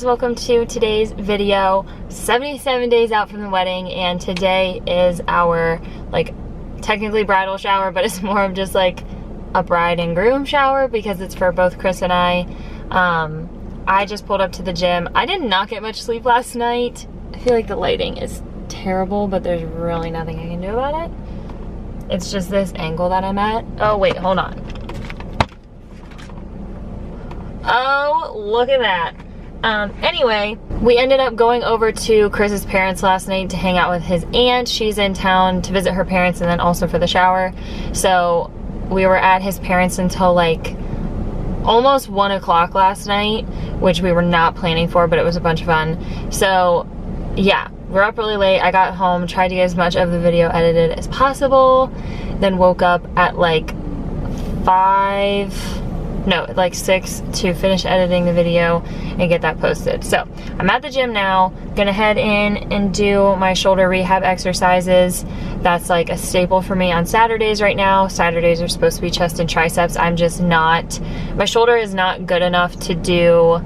Welcome to today's video. 77 days out from the wedding, and today is our technically bridal shower, but it's more of just like a bride and groom shower because it's for both Chris and I. I just pulled up to the gym. I did not get much sleep last night. I feel like the lighting is terrible, but there's really nothing I can do about it. It's just this angle that I'm at. Oh wait, hold on. Oh, look at that. Anyway, we ended up going over to Chris's parents last night to hang out with his aunt. She's in town to visit her parents and then also for the shower. So we were at his parents until like almost 1 o'clock last night, which we were not planning for, but it was a bunch of fun. So yeah, we're up really late. I got home, tried to get as much of the video edited as possible, then woke up at like 6 to finish editing the video and get that posted. So I'm at the gym now, gonna head in and do my shoulder rehab exercises. That's like a staple for me on Saturdays right now. Saturdays are supposed to be chest and triceps. I'm just not, my shoulder is not good enough to do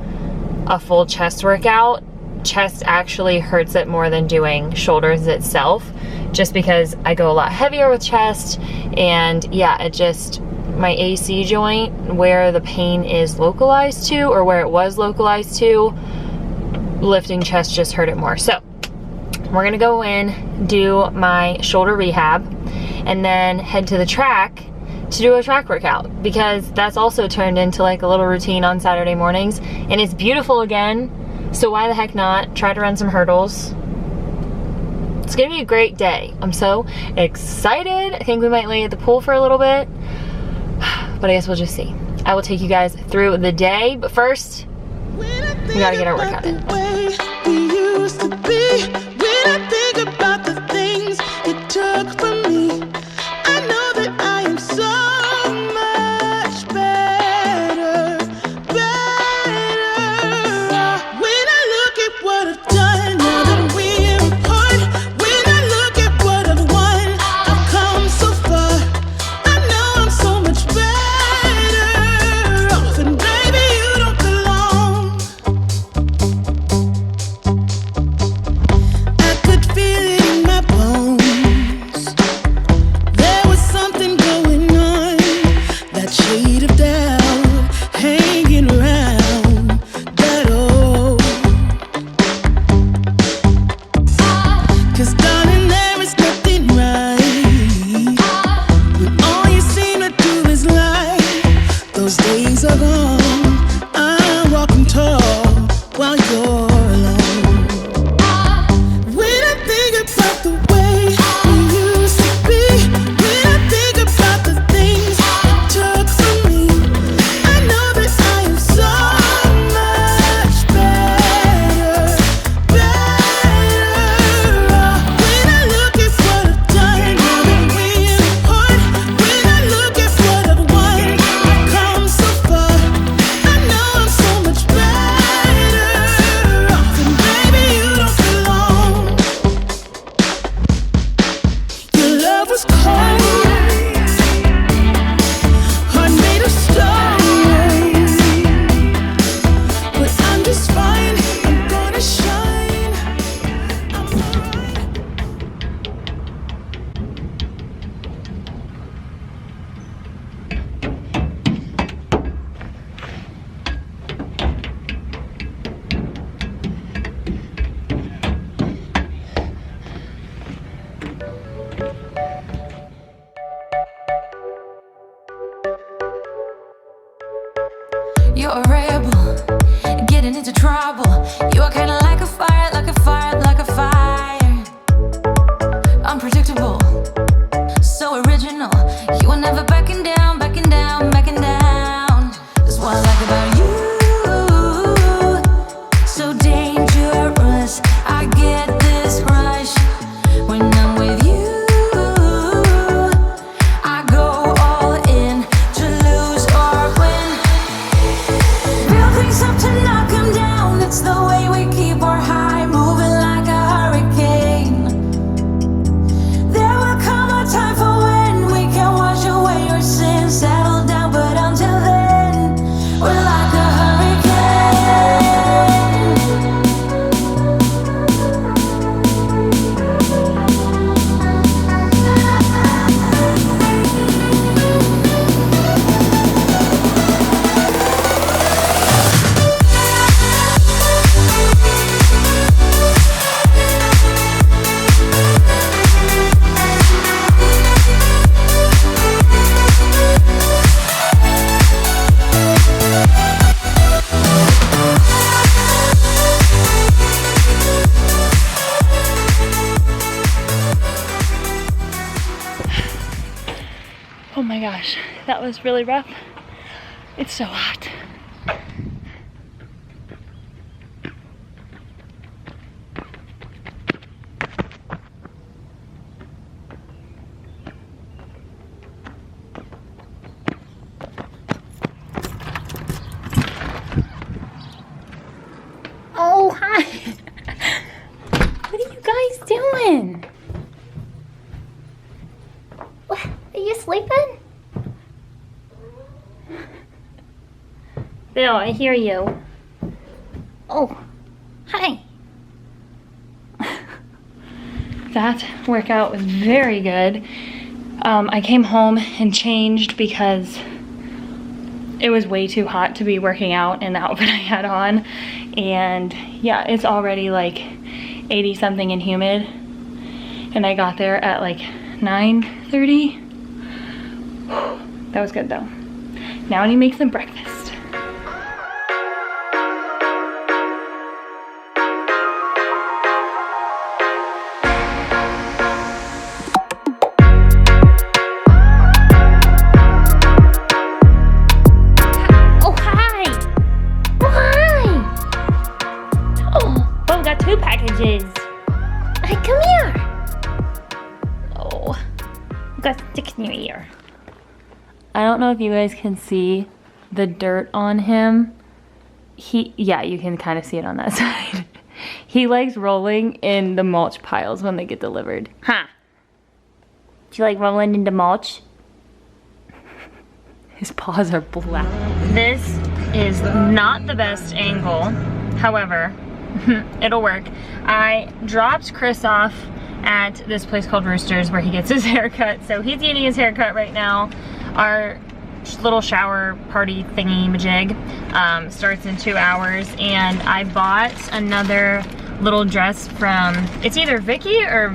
a full chest workout. Chest actually hurts it more than doing shoulders itself, just because I go a lot heavier with chest, and yeah, it just, my AC joint, where the pain is localized to, or where it was localized to, lifting chest just hurt it more. So we're gonna go in, do my shoulder rehab, and then head to the track to do a track workout, because that's also turned into like a little routine on Saturday mornings, and it's beautiful again, so why the heck not try to run some hurdles. It's gonna be a great day. I'm so excited. I think we might lay at the pool for a little bit, but I guess we'll just see. I will take you guys through the day, but first, we gotta get our workout in. You're a rebel, getting into trouble. You are kinda like a fire, like a fire, like a fire. Unpredictable, so original. You are never backing down, backing down, backing down. That's what I like about you. So dangerous, I get this rush when I'm with you. my gosh, that was really rough. It's so hot. Oh, hi. What are you guys doing? What? Are you sleeping? Bill, I hear you. Oh, hi. That workout was very good. I came home and changed because it was way too hot to be working out in the outfit I had on. And yeah, it's already like 80 something and humid. And I got there at like 9:30. That was good though. Now I need to make some breakfast. I don't know if you guys can see the dirt on him. Yeah, you can kind of see it on that side. He likes rolling in the mulch piles when they get delivered. Huh? Do you like rolling into mulch? His paws are black. This is not the best angle. However, it'll work. I dropped Chris off at this place called Roosters where he gets his haircut. So he's getting his haircut right now. Our little shower party thingy majig starts in 2 hours, and I bought another little dress from, it's either Vicky or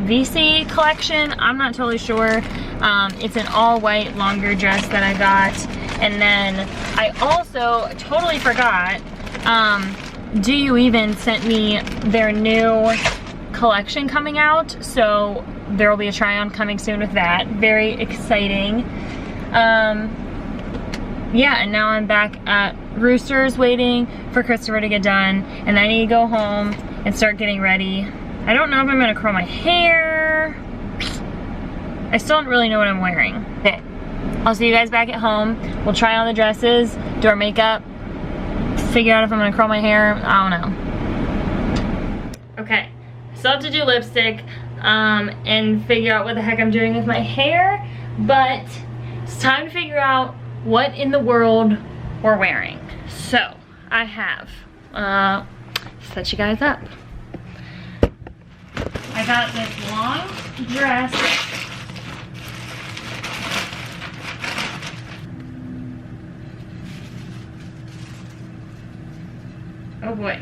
VC collection, I'm not totally sure. It's an all white longer dress that I got. And then I also totally forgot, Do You Even sent me their new collection coming out, so there will be a try on coming soon with that. Very exciting. Yeah, and now I'm back at Roosters waiting for Christopher to get done, and I need to go home and start getting ready. I don't know if I'm gonna curl my hair. I still don't really know what I'm wearing. Okay, I'll see you guys back at home. We'll try on the dresses, do our makeup, figure out if I'm gonna curl my hair. I don't know. Okay, still have to do lipstick and figure out what the heck I'm doing with my hair, but it's time to figure out what in the world we're wearing. So I have set you guys up. I got this long dress. Oh boy.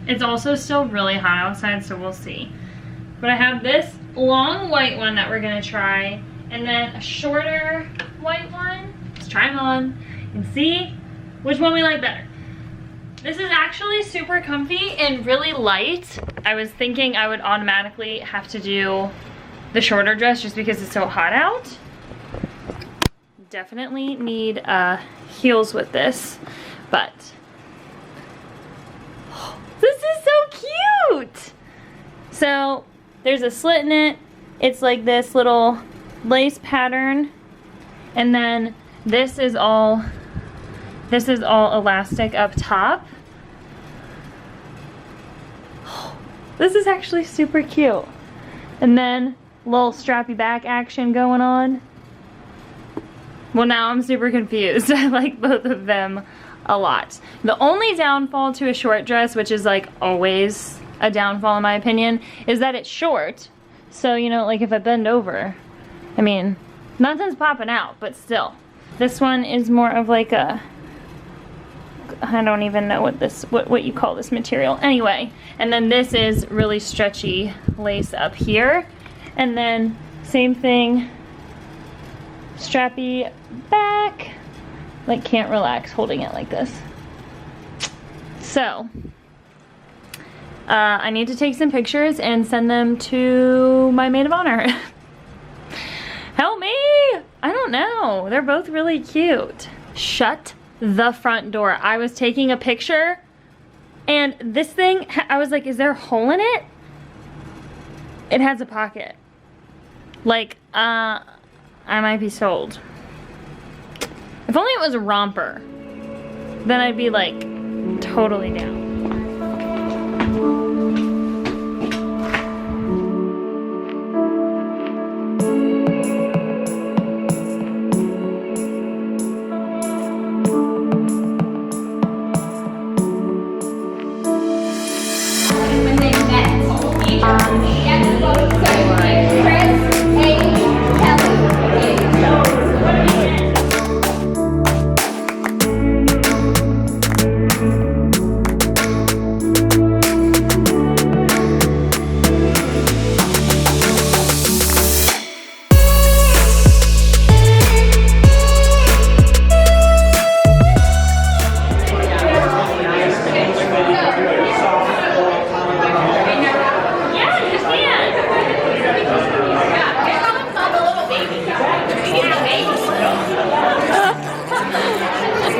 It's also still really hot outside, so we'll see. But I have this long white one that we're gonna try, and then a shorter white one. Let's try them on and see which one we like better. This is actually super comfy and really light. I was thinking I would automatically have to do the shorter dress just because it's so hot out. Definitely need heels with this, but this is so cute. So there's a slit in it. It's like this little lace pattern, and then this is all elastic up top. This is actually super cute. And then little strappy back action going on. Well, now I'm super confused. I like both of them a lot. The only downfall to a short dress, which is like always a downfall in my opinion, is that it's short. So, you know, like if I bend over, I mean, nothing's popping out, but still. This one is more of like a, I don't even know what you call this material. Anyway, and then this is really stretchy lace up here. And then same thing, strappy back. Like can't relax holding it like this. So, I need to take some pictures and send them to my maid of honor. Help me! I don't know. They're both really cute. Shut the front door. I was taking a picture and this thing, I was like, is there a hole in it? It has a pocket. Like, I might be sold. If only it was a romper, then I'd be like totally down.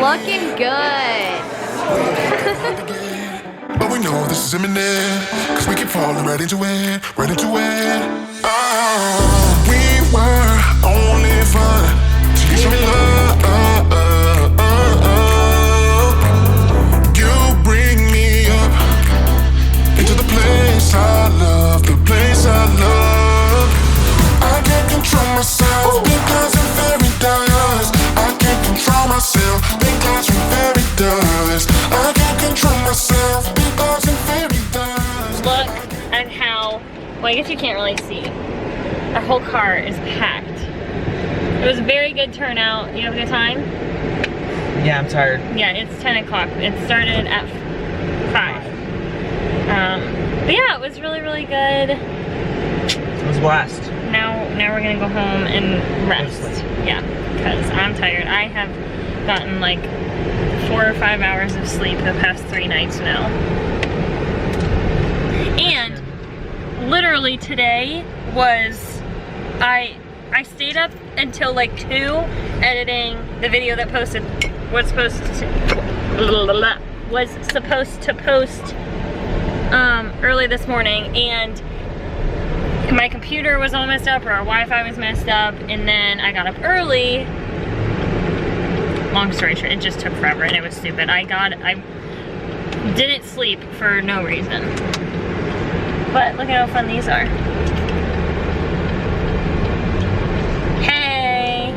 Looking good. But we know this is imminent, cause we keep falling right into it, right into it. We were only fun till you show me love. You bring me up into the place I love, the place I love. I can't control myself because I'm very dust. I can't control myself because I'm very dust. I can't control myself because I'm very dust. Look at how, well, I guess you can't really see. Our whole car is packed. It was a very good turnout. You have a good time? Yeah, I'm tired. Yeah, it's 10 o'clock. It started at 5. But yeah, it was really, really good. It was a blast. Now we're gonna go home and rest. Yeah, because I'm tired. I have gotten like 4 or 5 hours of sleep the past 3 nights now. And literally today was, I stayed up until like 2 editing the video that was supposed to post early this morning, and my computer was all messed up, or our Wi-Fi was messed up, and then I got up early. Long story short, it just took forever and it was stupid. I didn't sleep for no reason. But look at how fun these are. Hey!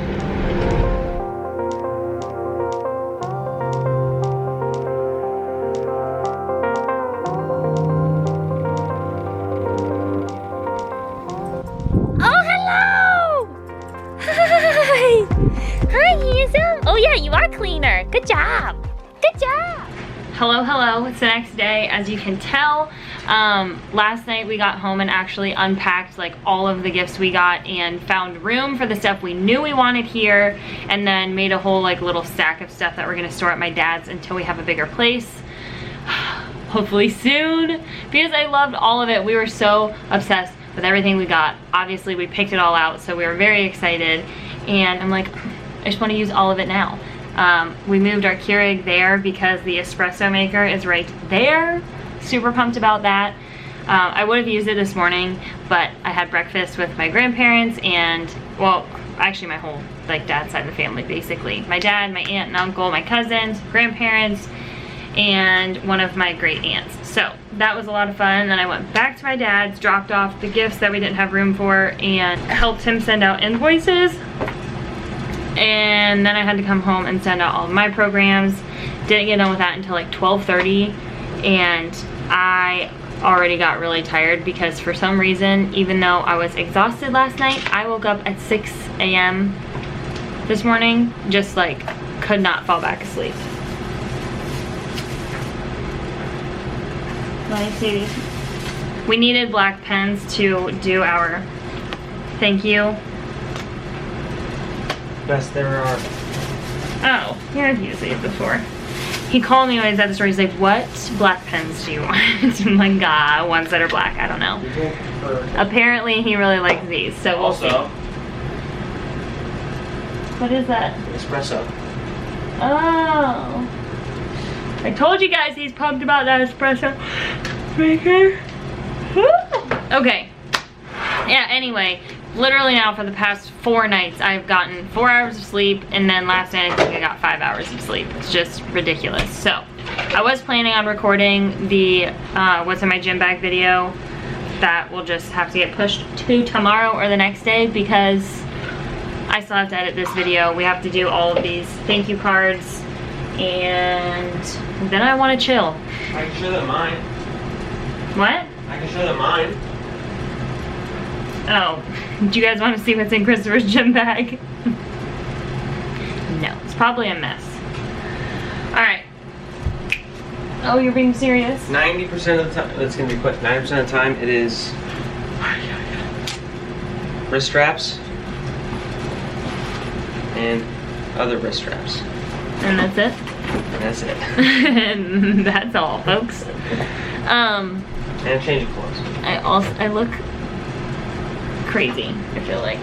Oh, hello! Hi! Hi, handsome! Oh yeah, you are cleaner. Good job! Good job! Hello, hello. It's the next day. As you can tell, last night we got home and actually unpacked like all of the gifts we got and found room for the stuff we knew we wanted here, and then made a whole like little stack of stuff that we're gonna store at my dad's until we have a bigger place. Hopefully soon, because I loved all of it. We were so obsessed with everything we got. Obviously we picked it all out, so we were very excited, and I'm like, I just want to use all of it now. We moved our Keurig there because the espresso maker is right there. Super pumped about that. I would have used it this morning, but I had breakfast with my grandparents and, well, actually my whole like dad's side of the family basically. My dad, my aunt and uncle, my cousins, grandparents, and one of my great aunts. So that was a lot of fun. And then I went back to my dad's, dropped off the gifts that we didn't have room for, and helped him send out invoices. And then I had to come home and send out all of my programs. Didn't get done with that until like 12:30, and I already got really tired because for some reason, even though I was exhausted last night, I woke up at 6 a.m. this morning, just like could not fall back asleep. We needed black pens to do our thank you. Best there are. Oh, yeah, I've used these before. He called me when I was at the store. He's like, what black pens do you want? I'm like, ones that are black. I don't know. Apparently, he really likes these, so we'll see. What is that? Espresso. Oh. I told you guys he's pumped about that espresso maker. Woo! Okay. Yeah, anyway, literally now for the past 4 nights I've gotten 4 hours of sleep, and then last night I think I got 5 hours of sleep. It's just ridiculous. So I was planning on recording the what's in my gym bag video. That will just have to get pushed to tomorrow or the next day because I still have to edit this video. We have to do all of these thank you cards, and then I want to chill. I can show them mine. What? I can show them mine. Oh, do you guys want to see what's in Christopher's gym bag? No, it's probably a mess. Alright. Oh, you're being serious? 90% of the time, that's gonna be quick. 90% of the time, it is wrist straps and other wrist straps. And that's it? And that's it. And that's all, folks. And change of clothes. I look crazy, I feel like.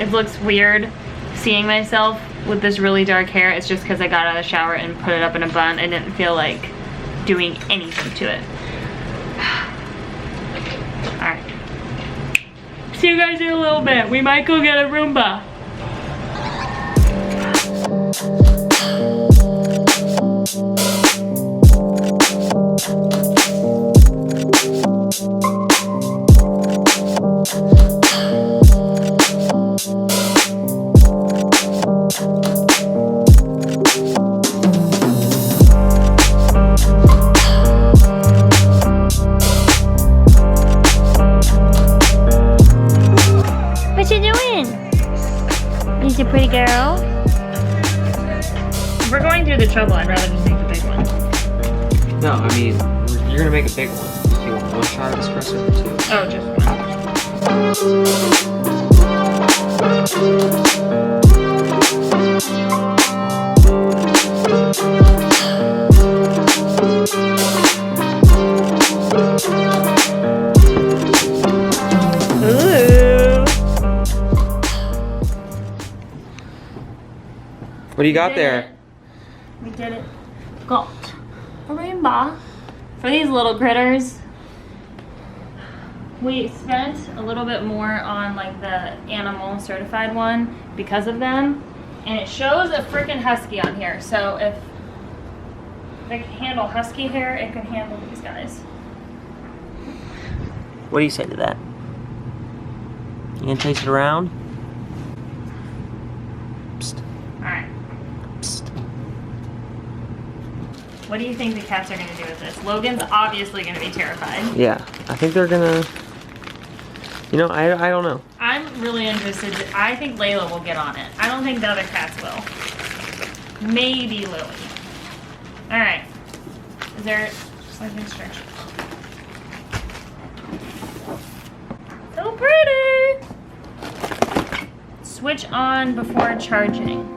It looks weird seeing myself with this really dark hair. It's just because I got out of the shower and put it up in a bun. I didn't feel like doing anything to it. Alright. See you guys in a little bit. We might go get a Roomba. What you doing? Is you pretty girl? If we're going through the trouble, I'd rather just make the big one. No, I mean, you're gonna make a big one. Do you want 1 shot of espresso or 2? Oh, just Ooh. What do you got there? We did it. Got a rainbow. For these little critters, we spent a little bit more on like the animal certified one because of them. And it shows a freaking husky on here. So if they can handle husky hair, it can handle these guys. What do you say to that? You gonna taste it around? Psst. Alright. Psst. What do you think the cats are going to do with this? Logan's obviously going to be terrified. Yeah, I think they're gonna. You know, I don't know. I'm really interested. I think Layla will get on it. I don't think the other cats will. Maybe Lily. Alright. Is there like instructions? So pretty! Switch on before charging.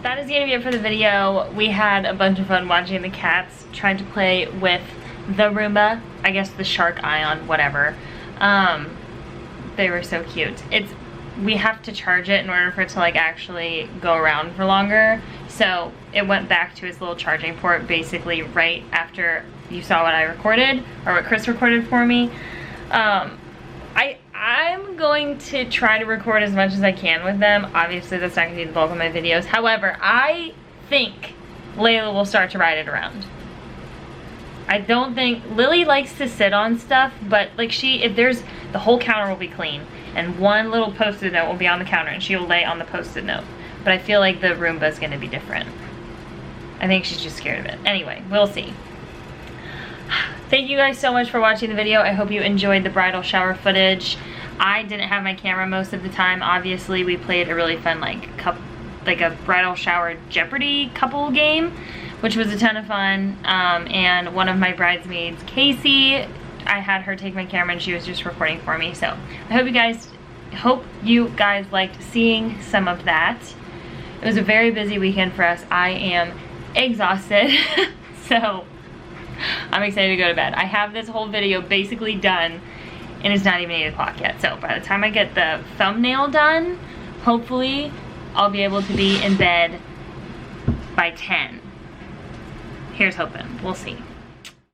That is going to be it for the video. We had a bunch of fun watching the cats trying to play with the Roomba. I guess the Shark Ion, whatever. They were so cute. We have to charge it in order for it to like actually go around for longer. So it went back to its little charging port basically right after you saw what I recorded, or what Chris recorded for me. I'm going to try to record as much as I can with them. Obviously, that's not going to be the bulk of my videos. However, I think Layla will start to ride it around. I don't think, Lily likes to sit on stuff, but like if there's, the whole counter will be clean and one little post-it note will be on the counter and she'll lay on the post-it note. But I feel like the Roomba's gonna be different. I think she's just scared of it. Anyway, we'll see. Thank you guys so much for watching the video. I hope you enjoyed the bridal shower footage. I didn't have my camera most of the time. Obviously, we played a really fun like a bridal shower Jeopardy couple game, which was a ton of fun. And one of my bridesmaids, Casey, I had her take my camera and she was just recording for me. So I hope you guys liked seeing some of that. It was a very busy weekend for us. I am exhausted. So I'm excited to go to bed. I have this whole video basically done and it's not even 8 o'clock yet. So by the time I get the thumbnail done, hopefully I'll be able to be in bed by 10. Here's hoping. We'll see.